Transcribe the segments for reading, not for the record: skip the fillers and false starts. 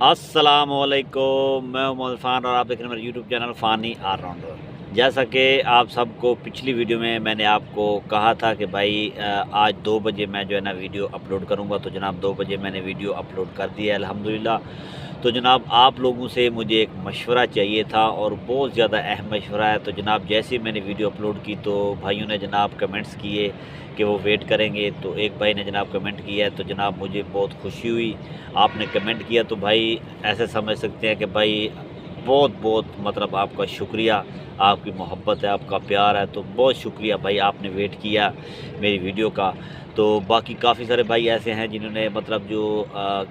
अस्सलामुअलैकुम, मैं मोहम्मद फ़ान और आप देख रहे हैं मेरा यूट्यूब चैनल फ़ानी ऑलराउंडर। जैसा कि आप सबको पिछली वीडियो में मैंने आपको कहा था कि भाई आज 2 बजे मैं जो है ना वीडियो अपलोड करूँगा, तो जनाब 2 बजे मैंने वीडियो अपलोड कर दिया है अल्हम्दुलिल्लाह। तो जनाब आप लोगों से मुझे एक मशवरा चाहिए था और बहुत ज़्यादा अहम मशवरा है। तो जनाब जैसे ही मैंने वीडियो अपलोड की तो भाइयों ने जनाब कमेंट्स किए कि वो वेट करेंगे। तो एक भाई ने जनाब कमेंट किया है, तो जनाब मुझे बहुत खुशी हुई। आपने कमेंट किया तो भाई ऐसे समझ सकते हैं कि भाई बहुत बहुत मतलब आपका शुक्रिया, आपकी मोहब्बत है, आपका प्यार है, तो बहुत शुक्रिया भाई आपने वेट किया मेरी वीडियो का। तो बाकी काफ़ी सारे भाई ऐसे हैं जिन्होंने मतलब जो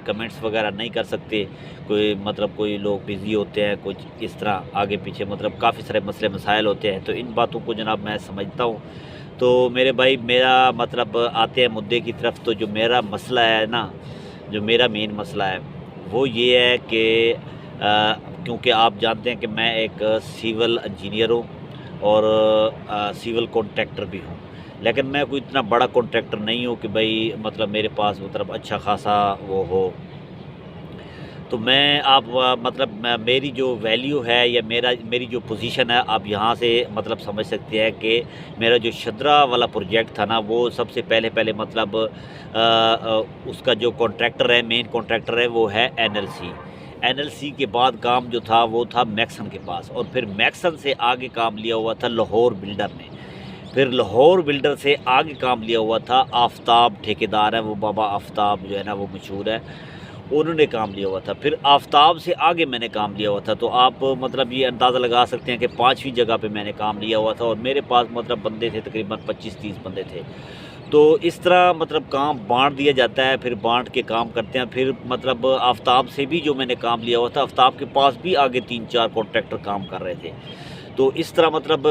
कमेंट्स वगैरह नहीं कर सकते, कोई मतलब कोई लोग बिज़ी होते हैं, कुछ इस तरह आगे पीछे मतलब काफ़ी सारे मसले मसाइल होते हैं, तो इन बातों को जनाब मैं समझता हूँ। तो मेरे भाई मेरा मतलब आते हैं मुद्दे की तरफ। तो जो मेरा मसला है ना, जो मेरा मेन मसला है वो ये है कि क्योंकि आप जानते हैं कि मैं एक सिविल इंजीनियर हूँ और सिविल कॉन्ट्रैक्टर भी हूँ। लेकिन मैं कोई इतना बड़ा कॉन्ट्रैक्टर नहीं हूँ कि भाई मतलब मेरे पास मतलब अच्छा खासा वो हो। तो मैं आप मतलब मेरी जो वैल्यू है या मेरी जो पोजीशन है, आप यहाँ से मतलब समझ सकते हैं कि मेरा जो शदरा वाला प्रोजेक्ट था ना, वो सबसे पहले मतलब उसका जो कॉन्ट्रैक्टर है, मेन कॉन्ट्रैक्टर है, वो है एनएलसी। एनएलसी के बाद काम जो था वो था मैक्सन के पास, और फिर मैक्सन से आगे काम लिया हुआ था लाहौर बिल्डर ने। फिर लाहौर बिल्डर से आगे काम लिया हुआ था आफ़ताब ठेकेदार है, वो बाबा आफ़ताब जो है ना वो मशहूर है, उन्होंने काम लिया हुआ था। फिर आफ़ताब से आगे मैंने काम लिया हुआ था। तो आप मतलब ये अंदाज़ा लगा सकते हैं कि 5वीं जगह पे मैंने काम लिया हुआ था और मेरे पास मतलब बंदे थे तकरीबन 25-30 बंदे थे। तो इस तरह मतलब काम बाँट दिया जाता है, फिर बाँट के काम करते हैं। फिर मतलब आफ़ताब से भी जो मैंने काम लिया हुआ था, आफ़ताब के पास भी आगे 3-4 कॉन्ट्रैक्टर काम कर रहे थे। तो इस तरह मतलब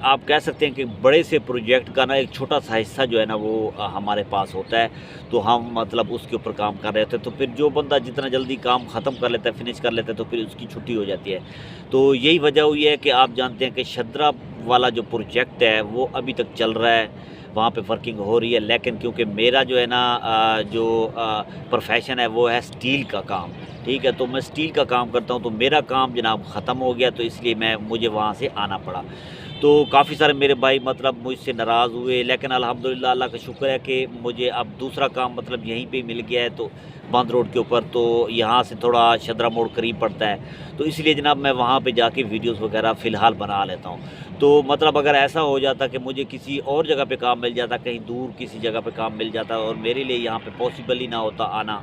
आप कह सकते हैं कि बड़े से प्रोजेक्ट का ना एक छोटा-सा हिस्सा जो है ना वो हमारे पास होता है। तो हम मतलब उसके ऊपर काम कर रहे होते हैं। तो फिर जो बंदा जितना जल्दी काम ख़त्म कर लेता है, फिनिश कर लेता है, तो फिर उसकी छुट्टी हो जाती है। तो यही वजह हुई है कि आप जानते हैं कि शदरा वाला जो प्रोजेक्ट है वो अभी तक चल रहा है, वहाँ पे वर्किंग हो रही है। लेकिन क्योंकि मेरा जो है ना जो प्रोफ़ेशन है वो है स्टील का काम, ठीक है? तो मैं स्टील का काम करता हूँ, तो मेरा काम जनाब ख़त्म हो गया, तो इसलिए मुझे वहाँ से आना पड़ा। तो काफ़ी सारे मेरे भाई मतलब मुझसे नाराज़ हुए, लेकिन अल्हम्दुलिल्लाह अल्लाह का शुक्र है कि मुझे अब दूसरा काम मतलब यहीं पे मिल गया है, तो बंद रोड के ऊपर। तो यहाँ से थोड़ा शदरा मोड़ करीब पड़ता है, तो इसलिए जनाब मैं वहाँ पे जाके वीडियोज़ वगैरह फ़िलहाल बना लेता हूँ। तो मतलब अगर ऐसा हो जाता कि मुझे किसी और जगह पे काम मिल जाता, कहीं दूर किसी जगह पे काम मिल जाता और मेरे लिए यहाँ पे पॉसिबल ही ना होता आना,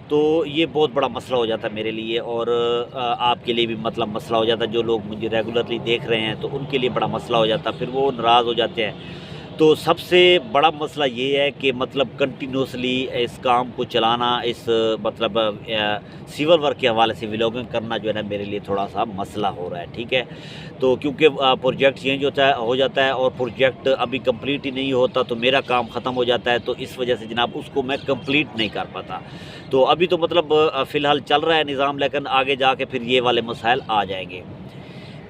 तो ये बहुत बड़ा मसला हो जाता मेरे लिए और आपके लिए भी मतलब मसला हो जाता। जो लोग मुझे रेगुलरली देख रहे हैं तो उनके लिए बड़ा मसला हो जाता, फिर वो नाराज़ हो जाते हैं। तो सबसे बड़ा मसला ये है कि मतलब कंटिन्यूअसली इस काम को चलाना, इस मतलब सिविल वर्क के हवाले से व्लॉगिंग करना जो है ना मेरे लिए थोड़ा-सा मसला हो रहा है, ठीक है? तो क्योंकि प्रोजेक्ट चेंज हो जाता है और प्रोजेक्ट अभी कंप्लीट ही नहीं होता, तो मेरा काम ख़त्म हो जाता है, तो इस वजह से जनाब उसको मैं कंप्लीट नहीं कर पाता। तो अभी तो मतलब फ़िलहाल चल रहा है निज़ाम, लेकिन आगे जाके फिर ये वाले मसाइल आ जाएँगे।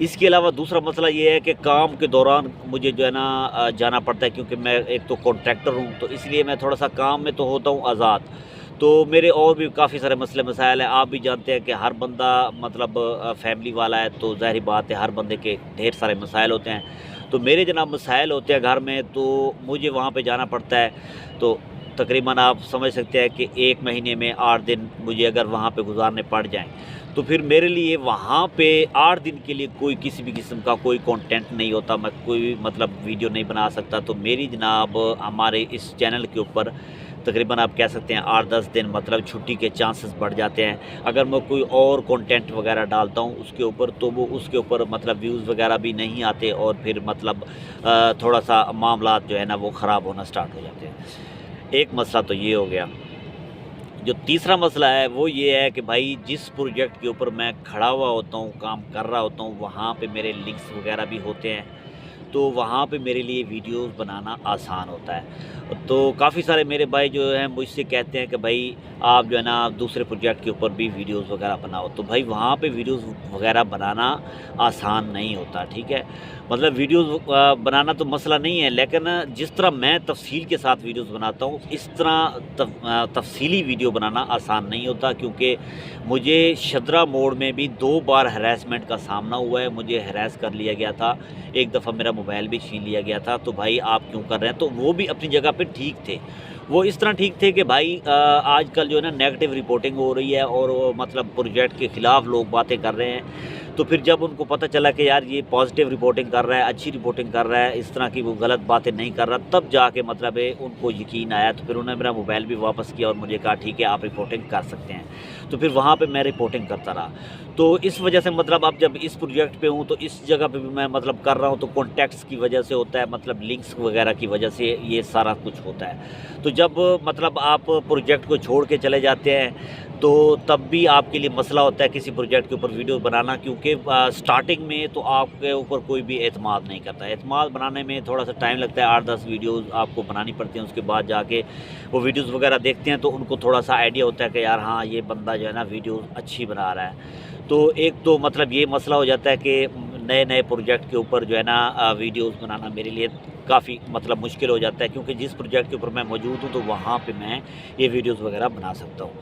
इसके अलावा दूसरा मसला ये है कि काम के दौरान मुझे जो है ना जाना पड़ता है, क्योंकि मैं एक तो कॉन्ट्रैक्टर हूँ, तो इसलिए मैं थोड़ा-सा काम में तो होता हूँ आज़ाद। तो मेरे और भी काफ़ी सारे मसले मसाइल हैं। आप भी जानते हैं कि हर बंदा मतलब फैमिली वाला है, तो ज़ाहिर-सी बात है हर बंदे के ढेर सारे मसाइल होते हैं। तो मेरे जनाब मसाइल होते हैं घर में, तो मुझे वहाँ पे जाना पड़ता है। तो तकरीबन आप समझ सकते हैं कि 1 महीने में 8 दिन मुझे अगर वहाँ पे गुज़ारने पड़ जाएँ, तो फिर मेरे लिए वहाँ पे 8 दिन के लिए कोई किसी भी किस्म का कोई कंटेंट नहीं होता, मैं कोई मतलब वीडियो नहीं बना सकता। तो मेरी जनाब हमारे इस चैनल के ऊपर तकरीबन आप कह सकते हैं 8-10 दिन मतलब छुट्टी के चांसेस बढ़ जाते हैं। अगर मैं कोई और कंटेंट वगैरह डालता हूँ उसके ऊपर, तो वो उसके ऊपर मतलब व्यूज़ वगैरह भी नहीं आते और फिर मतलब थोड़ा-सा मामलात जो है ना वो ख़राब होना स्टार्ट हो जाते हैं। एक मसला तो ये हो गया। जो तीसरा मसला है वो ये है कि भाई जिस प्रोजेक्ट के ऊपर मैं खड़ा हुआ होता हूँ, काम कर रहा होता हूँ, वहाँ पे मेरे लिंक्स वगैरह भी होते हैं। तो वहाँ पे मेरे लिए वीडियोस बनाना आसान होता है। तो काफ़ी सारे मेरे भाई जो हैं मुझसे कहते हैं कि भाई आप जो है ना दूसरे प्रोजेक्ट के ऊपर भी वीडियोस वगैरह बनाओ, तो भाई वहाँ पे वीडियोस वगैरह बनाना आसान नहीं होता, ठीक है। मतलब वीडियोस बनाना तो मसला नहीं है, लेकिन जिस तरह मैं तफसील के साथ वीडियोस बनाता हूँ, इस तरह तफसीली वीडियो बनाना आसान नहीं होता, क्योंकि मुझे शदरा मोड़ में भी 2 बार हरासमेंट का सामना हुआ है। मुझे हरास कर लिया गया था, एक दफ़ा मेरा मोबाइल भी छीन लिया गया था। तो भाई आप क्यों कर रहे हैं? तो वो भी अपनी जगह पे ठीक थे। वो इस तरह ठीक थे कि भाई आजकल जो है ना नेगेटिव रिपोर्टिंग हो रही है और वो मतलब प्रोजेक्ट के ख़िलाफ़ लोग बातें कर रहे हैं। तो फिर जब उनको पता चला कि यार ये पॉजिटिव रिपोर्टिंग कर रहा है, अच्छी रिपोर्टिंग कर रहा है, इस तरह की वो गलत बातें नहीं कर रहा, तब जाके मतलब है उनको यकीन आया। तो फिर उन्होंने मेरा मोबाइल भी वापस किया और मुझे कहा ठीक है आप रिपोर्टिंग कर सकते हैं। तो फिर वहाँ पे मैं रिपोर्टिंग करता रहा। तो इस वजह से मतलब अब जब इस प्रोजेक्ट पे हूँ तो इस जगह पे भी मैं मतलब कर रहा हूँ, तो कॉन्टैक्ट्स की वजह से होता है, मतलब लिंक्स वगैरह की वजह से ये सारा कुछ होता है। तो जब मतलब आप प्रोजेक्ट को छोड़ के चले जाते हैं तो तब भी आपके लिए मसला होता है किसी प्रोजेक्ट के ऊपर वीडियो बनाना, क्योंकि स्टार्टिंग में तो आपके ऊपर कोई भी एतमाद नहीं करता। एतमाद बनाने में थोड़ा सा टाइम लगता है, 8-10 वीडियोज़ आपको बनानी पड़ती हैं। उसके बाद जाके वो वीडियोज़ वगैरह देखते हैं तो उनको थोड़ा सा आइडिया होता है कि यार हाँ ये बंदा जो है ना वीडियोज़ अच्छी बना रहा है। तो एक तो मतलब ये मसला हो जाता है कि नए-नए प्रोजेक्ट के ऊपर जो है ना वीडियोज़ बनाना मेरे लिए काफ़ी मतलब मुश्किल हो जाता है, क्योंकि जिस प्रोजेक्ट के ऊपर मैं मौजूद हूँ तो वहाँ पे मैं ये वीडियोज़ वगैरह बना सकता हूँ।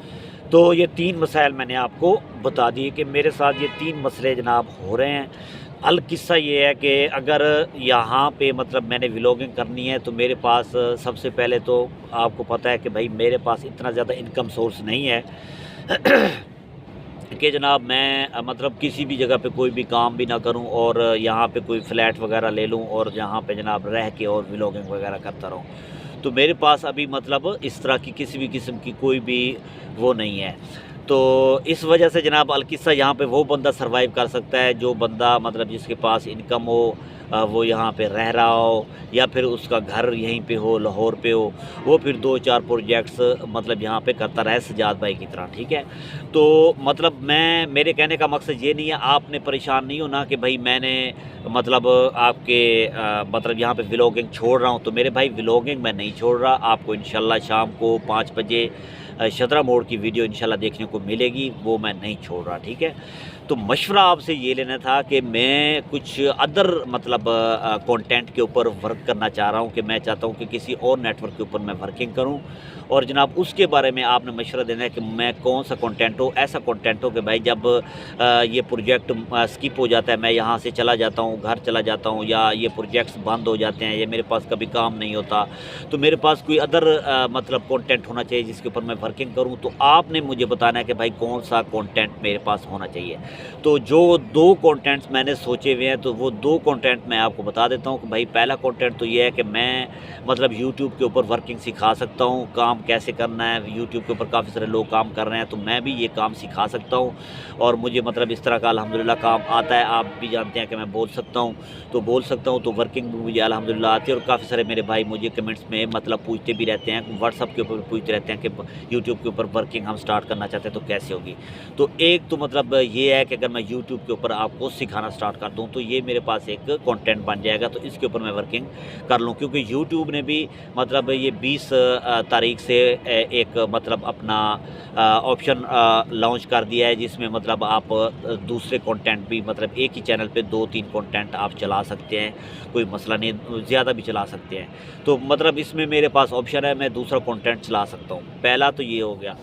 तो ये 3 मसाइल मैंने आपको बता दिए कि मेरे साथ ये 3 मसले जनाब हो रहे हैं। अल किस्सा ये है कि अगर यहाँ पे मतलब मैंने व्लॉगिंग करनी है तो मेरे पास सबसे पहले तो आपको पता है कि भाई मेरे पास इतना ज़्यादा इनकम सोर्स नहीं है कि जनाब मैं मतलब किसी भी जगह पे कोई भी काम भी ना करूं और यहाँ पे कोई फ्लैट वगैरह ले लूं और यहाँ पे जनाब रह के और व्लॉगिंग वगैरह करता रहूं। तो मेरे पास अभी मतलब इस तरह की किसी भी किस्म की कोई भी वो नहीं है। तो इस वजह से जनाब अलकिस्सा यहाँ पे वो बंदा सर्वाइव कर सकता है जो बंदा मतलब जिसके पास इनकम हो, वो यहाँ पे रह रहा हो या फिर उसका घर यहीं पे हो, लाहौर पे हो, वो फिर 2-4 प्रोजेक्ट्स मतलब यहाँ पे करता रहे सजाद भाई की तरह, ठीक है। तो मतलब मेरे कहने का मकसद ये नहीं है, आपने परेशान नहीं होना कि भाई मैंने मतलब आपके मतलब यहाँ पे व्लॉगिंग छोड़ रहा हूँ। तो मेरे भाई व्लॉगिंग मैं नहीं छोड़ रहा, आपको इंशाल्लाह शाम को 5 बजे शदरा मोड़ की वीडियो इंशाल्लाह देखने को मिलेगी, वो मैं नहीं छोड़ रहा, ठीक है। तो मशवरा आपसे ये लेना था कि मैं कुछ अदर मतलब कंटेंट के ऊपर वर्क करना चाह रहा हूँ, कि मैं चाहता हूँ कि किसी और नेटवर्क के ऊपर मैं वर्किंग करूँ और जनाब उसके बारे में आपने मशवरा देना है कि मैं कौन सा कंटेंट हो, ऐसा कंटेंट हो कि भाई जब ये प्रोजेक्ट स्किप हो जाता है, मैं यहाँ से चला जाता हूँ, घर चला जाता हूँ, या ये प्रोजेक्ट्स बंद हो जाते हैं या मेरे पास कभी काम नहीं होता, तो मेरे पास कोई अदर मतलब कंटेंट होना चाहिए जिसके ऊपर मैं वर्किंग करूँ। तो आपने मुझे बताना है कि भाई कौन सा कंटेंट मेरे पास होना चाहिए। तो जो 2 कंटेंट्स मैंने सोचे हुए हैं, तो वो 2 कंटेंट मैं आपको बता देता हूँ कि भाई पहला कंटेंट तो ये है कि मैं मतलब यूट्यूब के ऊपर वर्किंग सिखा सकता हूँ, काम कैसे करना है। यूट्यूब के ऊपर काफ़ी सारे लोग काम कर रहे हैं, तो मैं भी ये काम सिखा सकता हूँ और मुझे मतलब इस तरह का अल्हम्दुलिल्लाह काम आता है। आप भी जानते हैं कि मैं बोल सकता हूँ, तो बोल सकता हूँ, तो वर्किंग भी मुझे अल्हम्दुलिल्लाह आती है। और काफ़ी सारे मेरे भाई मुझे कमेंट्स में मतलब पूछते भी रहते हैं, व्हाट्सअप के ऊपर पूछते रहते हैं कि यूट्यूब के ऊपर वर्किंग हम स्टार्ट करना चाहते हैं तो कैसे होगी। तो एक तो मतलब ये है कि अगर मैं यूट्यूब के ऊपर आपको सिखाना स्टार्ट कर दूं तो ये मेरे पास एक कंटेंट बन जाएगा, तो इसके ऊपर मैं वर्किंग कर लूं। क्योंकि यूट्यूब ने भी मतलब ये 20 तारीख से एक मतलब अपना ऑप्शन लॉन्च कर दिया है, जिसमें मतलब आप दूसरे कंटेंट भी मतलब एक ही चैनल पे 2-3 कंटेंट आप चला सकते हैं, कोई मसला नहीं, ज़्यादा भी चला सकते हैं। तो मतलब इसमें मेरे पास ऑप्शन है, मैं दूसरा कंटेंट चला सकता हूँ। पहला तो ये हो गया।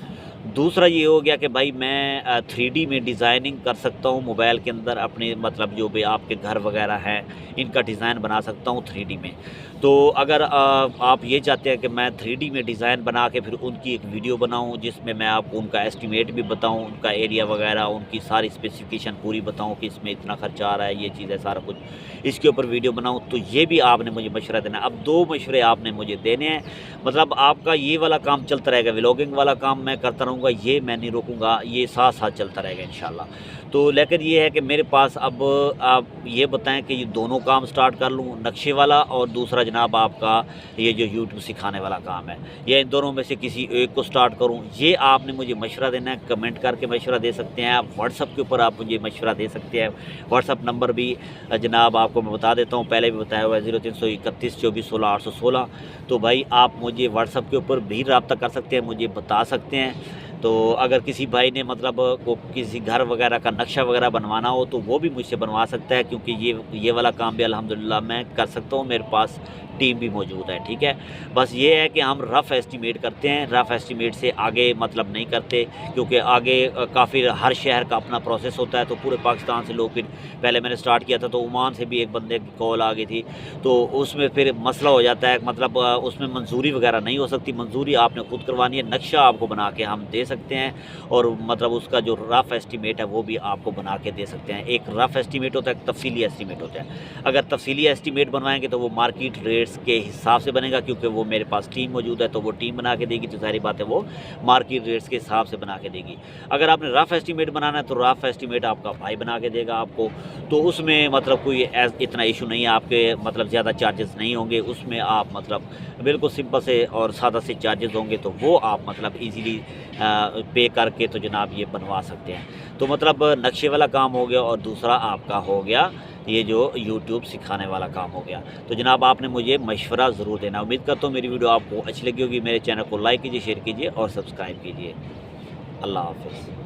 दूसरा ये हो गया कि भाई मैं 3D में डिज़ाइनिंग कर सकता हूँ मोबाइल के अंदर, अपने मतलब जो भी आपके घर वगैरह हैं इनका डिज़ाइन बना सकता हूँ 3D में। तो अगर आप ये चाहते हैं कि मैं 3D में डिज़ाइन बना के फिर उनकी एक वीडियो बनाऊँ जिसमें मैं आपको उनका एस्टीमेट भी बताऊँ, उनका एरिया वगैरह, उनकी सारी स्पेसिफिकेशन पूरी बताऊँ कि इसमें इतना खर्चा आ रहा है, ये चीज़ है, सारा कुछ इसके ऊपर वीडियो बनाऊँ, तो ये भी आपने मुझे मशवरा देना है। अब 2 मशवरे आपने मुझे देने हैं। मतलब आपका ये वाला काम चलता रहेगा, व्लॉगिंग वाला काम मैं करता रहूँगा, ये मैं नहीं रोकूँगा, ये साथ साथ चलता रहेगा इंशाल्लाह। तो लेकिन ये है कि मेरे पास अब आप ये बताएं कि ये दोनों काम स्टार्ट कर लूँ, नक्शे वाला और दूसरा जनाब आपका ये जो यूट्यूब सिखाने वाला काम है, या इन दोनों में से किसी एक को स्टार्ट करूँ, ये आपने मुझे मशवरा देना है। कमेंट करके मशवरा दे सकते हैं आप, व्हाट्सअप के ऊपर आप मुझे मशवरा दे सकते हैं। व्हाट्सअप नंबर भी जनाब आपको मैं बता देता हूँ, पहले भी बताया हुआ है 0331 24 16 816। तो भाई आप मुझे व्हाट्सअप के ऊपर भी रब्ता कर सकते हैं, मुझे बता सकते हैं। तो अगर किसी भाई ने मतलब को किसी घर वगैरह का नक्शा वगैरह बनवाना हो तो वो भी मुझसे बनवा सकता है, क्योंकि ये वाला काम भी अल्हम्दुलिल्लाह मैं कर सकता हूँ, मेरे पास टीम भी मौजूद है। ठीक है, बस ये है कि हम रफ़ एस्टीमेट करते हैं, रफ़ एस्टीमेट से आगे मतलब नहीं करते, क्योंकि आगे काफ़ी हर शहर का अपना प्रोसेस होता है। तो पूरे पाकिस्तान से लोग, फिर पहले मैंने स्टार्ट किया था तो ओमान से भी एक बंदे की कॉल आ गई थी, तो उसमें फिर मसला हो जाता है, मतलब उसमें मंजूरी वगैरह नहीं हो सकती, मंजूरी आपने खुद करवानी है। नक्शा आपको बना के हम दे सकते हैं, और मतलब उसका जो रफ़ एस्टीमेट है वो भी आपको बना के दे सकते हैं। एक रफ़ एस्टीमेट होता है, एक तफसीली एस्टीमेट होता है। अगर तफसीली एस्टीमेट बनवाएंगे तो वो मार्केट रेट्स के हिसाब से बनेगा, क्योंकि वो मेरे पास टीम मौजूद है, तो वो टीम बना के देगी, तो सारी बात है वो मार्केट रेट्स के हिसाब से बना के देगी। अगर आपने रफ़ एस्टीमेट बनाना है तो रफ़ एस्टीमेट आपका भाई बना के देगा आपको, तो उसमें मतलब कोई इतना इशू नहीं है, आपके मतलब ज़्यादा चार्जेस नहीं होंगे उसमें। आप मतलब बिल्कुल सिंपल से और सादा से चार्जेस होंगे, तो वो आप मतलब ईज़िली पे करके तो जनाब ये बनवा सकते हैं। तो मतलब नक्शे वाला काम हो गया, और दूसरा आपका हो गया ये जो यूट्यूब सिखाने वाला काम हो गया। तो जनाब आपने मुझे मशवरा ज़रूर देना। उम्मीद करता हूँ मेरी वीडियो आपको अच्छी लगी होगी। मेरे चैनल को लाइक कीजिए, शेयर कीजिए और सब्सक्राइब कीजिए। अल्लाह हाफ़िज़।